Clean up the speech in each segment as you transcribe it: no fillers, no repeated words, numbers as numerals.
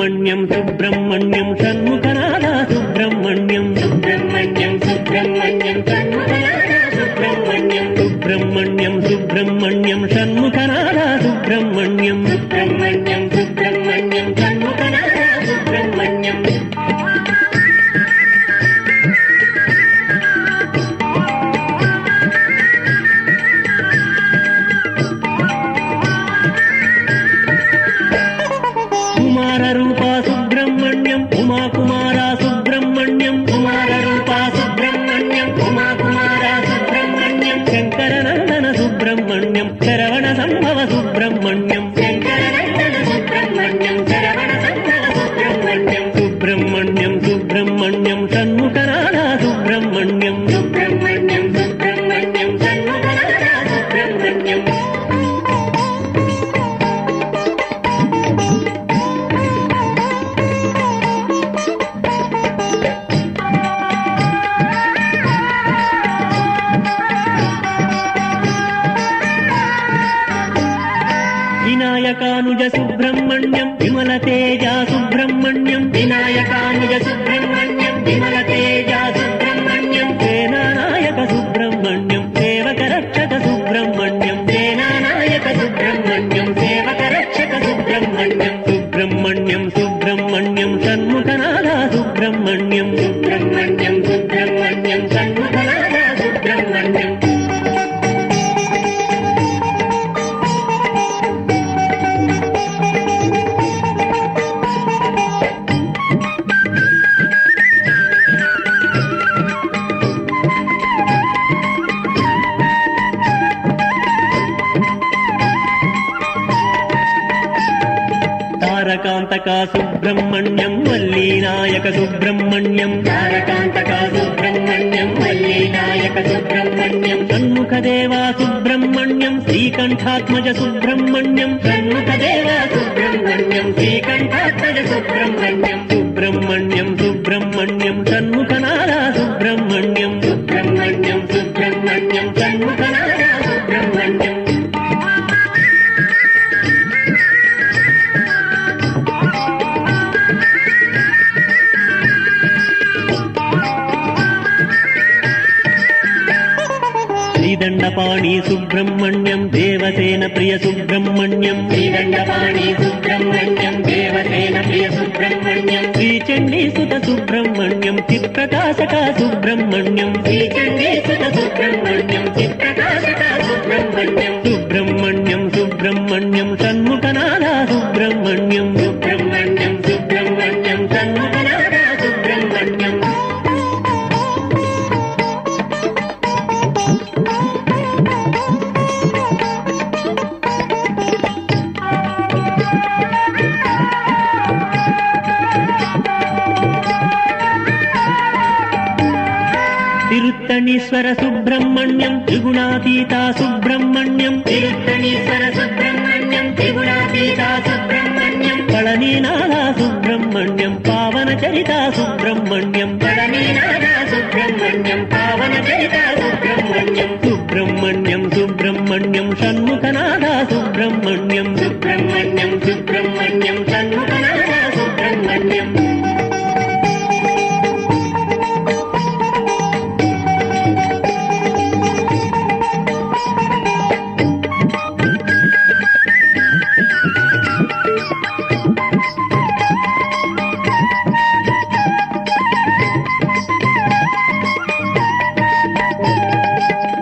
సుబ్రహ్మణ్యం సుబ్రహ్మణ్యం షణ్ముఖనాథ సుబ్రహ్మణ్యం సుబ్రహ్మణ్యం సుబ్రహ్మణ్యం షణ్ముఖనాథ సుబ్రహ్మణ్యం సుబ్రహ్మణ్యం సుబ్రహ్మణ్యం షణ్ముఖనాథ సుబ్రహ్మణ్యం సుబ్రహ్మణ్యం సుబ్రహ్మణ్యం షణ్ముఖనాథ సుబ్రహ్మణ్యం కుమార రూప సుబ్రహ్మణ్యం ఉమా కుమార సుబ్రహ్మణ్యం కుమార రూప సుబ్రహ్మణ్యం ఉమా కుమార సుబ్రహ్మణ్యం శంకరనందన సుబ్రహ్మణ్యం శరవణ సంభవ సుబ్రహ్మణ్యం శంకరనందన సుబ్రహ్మణ్యం శరవణ సంభవ సుబ్రహ్మణ్యం సుబ్రహ్మణ్యం సుబ్రహ్మణ్యం షణ్ముఖనాథ సుబ్రహ్మణ్యం సుబ్రహ్మణ్యం సుబ్రహ్మణ్యం షణ్ముఖనాథ సుబ్రహ్మణ్యం వినాయకానుజ సుబ్రహ్మణ్యం విమల తేజ సుబ్రహ్మణ్యం వినాయకానుజ సుబ్రహ్మణ్యం విమల తేజ సుబ్రహ్మణ్యం సేనానాయక సుబ్రహ్మణ్యం సేవక రక్షక సుబ్రహ్మణ్యం సేనానాయక సుబ్రహ్మణ్యం సేవక రక్షక సుబ్రహ్మణ్యం సుబ్రహ్మణ్యం సుబ్రహ్మణ్యం షణ్ముఖనాథ సుబ్రహ్మణ్యం సుబ్రహ్మణ్యం సుబ్రహ్మణ్యం షణ్ముఖనాథ సుబ్రహ్మణ్యం తారకాంతక సుబ్రహ్మణ్యం వల్లీనాయక సుబ్రహ్మణ్యం తారకాంతక సుబ్రహ్మణ్యం వల్లీనాయక సుబ్రహ్మణ్యం షణ్ముఖదేవా సుబ్రహ్మణ్యం శ్రీకంఠాత్మజ సుబ్రహ్మణ్యం షణ్ముఖదేవా సుబ్రహ్మణ్యం శ్రీకంఠాత్మజ సుబ్రహ్మణ్యం సుబ్రహ్మణ్యం సుబ్రహ్మణ్యం షణ్ముఖనాథ సుబ్రహ్మణ్యం సుబ్రహ్మణ్యం సుబ్రహ్మణ్యం షణ్ముఖనాథ సుబ్రహ్మణ్యం శ్రీదండపాణి సుబ్రహ్మణ్యం దేవసేన ప్రియ సుబ్రహ్మణ్యం శ్రీదండపాణి సుబ్రహ్మణ్యం దేవసేన ప్రియ సుబ్రహ్మణ్యం శ్రీచండీసుత సుబ్రహ్మణ్యం చిత్ప్రకాశక సుబ్రహ్మణ్యం శ్రీచండీసుత సుబ్రహ్మణ్యం చిత్ప్రకాశక సుబ్రహ్మణ్యం సుబ్రహ్మణ్యం సుబ్రహ్మణ్యం షణ్ముఖనాథ సుబ్రహ్మణ్యం సుబ్రహ్మణ్యం సుబ్రహ్మణ్యం షణ్ముఖనాథ సుబ్రహ్మణ్యం తిరుత్తణీశ్వర సుబ్రహ్మణ్యం త్రిగుణాతీత సుబ్రహ్మణ్యం తిరుత్తణీశ్వర సుబ్రహ్మణ్యం త్రిగుణాతీత సుబ్రహ్మణ్యం పళనీనాథ సుబ్రహ్మణ్యం పావన చరిత సుబ్రహ్మణ్యం పళనీనాథ సుబ్రహ్మణ్యం పావన చరిత సుబ్రహ్మణ్యం సుబ్రహ్మణ్యం సుబ్రహ్మణ్యం షణ్ముఖనాథ సుబ్రహ్మణ్యం సుబ్రహ్మణ్యం సుబ్రహ్మణ్యం షణ్ముఖనాథ సుబ్రహ్మణ్యం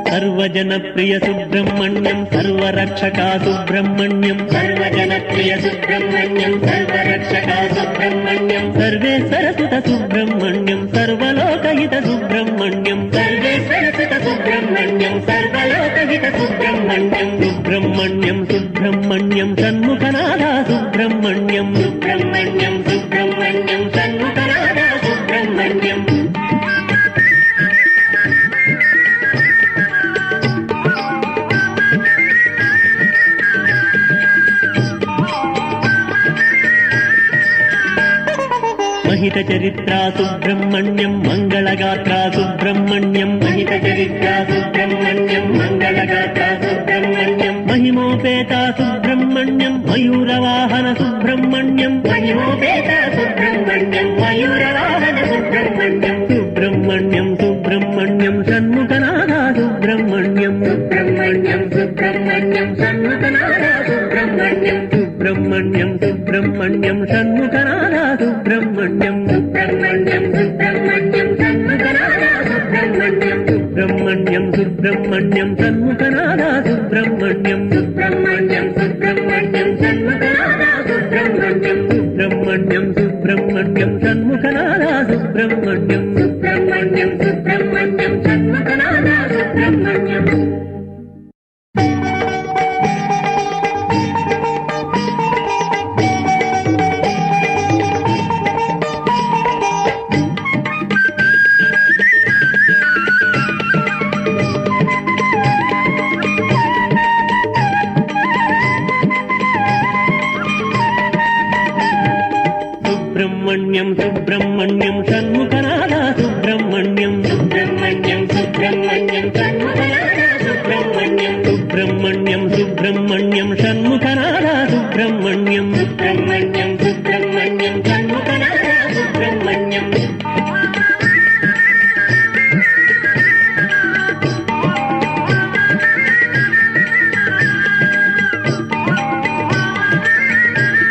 సర్వజనప్రియ సుబ్రహ్మణ్యం సర్వరక్షక సుబ్రహ్మణ్యం సర్వజనప్రియ సుబ్రహ్మణ్యం సర్వరక్షక సుబ్రహ్మణ్యం సర్వేశ్వర సుత సుబ్రహ్మణ్యం సర్వలోకహిత సుబ్రహ్మణ్యం సర్వేశ్వర సుత సుబ్రహ్మణ్యం సర్వలోకహిత సుబ్రహ్మణ్యం సుబ్రహ్మణ్యం సుబ్రహ్మణ్యం షణ్ముఖనాథ సుబ్రహ్మణ్యం సుబ్రహ్మణ్యం సుబ్రహ్మణ్యం షణ్ముఖనాథ సుబ్రహ్మణ్యం महित चरित्रा सुब्रह्मण्यं मंगलगात्रा सुब्रह्मण्यं महित चरित्रा सुब्रह्मण्यं मंगलगात्रा सुब्रह्मण्यं महिमोपेता सुब्रह्मण्यं मयूरवाहन सुब्रह्मण्यं महिमोपेता సుబ్రహ్మణ్యం సుబ్రహ్మణ్యం సుబ్రహ్మణ్యం షణ్ముఖనాథ సుబ్రహ్మణ్యం సుబ్రహ్మణ్యం సుబ్రహ్మణ్యం షణ్ముఖనాథ సుబ్రహ్మణ్యం సుబ్రహ్మణ్యం సుబ్రహ్మణ్యం షణ్ముఖనాథ సుబ్రహ్మణ్యం సుబ్రహ్మణ్యం సుబ్రహ్మణ్యం షణ్ముఖనాథ సుబ్రహ్మణ్యం సుబ్రహ్మణ్యం సుబ్రహ్మణ్యం షణ్ముఖనాథ సుబ్రహ్మణ్యం సుబ్రహ్మణ్యం సుబ్రహ్మణ్యం షణ్ముఖనాథ సుబ్రహ్మణ్యం సుబ్రహ్మణ్యం సుబ్రహ్మణ్యం షణ్ముఖనాథ సుబ్రహ్మణ్యం సుబ్రహ్మణ్యం సుబ్రహ్మణ్యం షణ్ముఖనాథ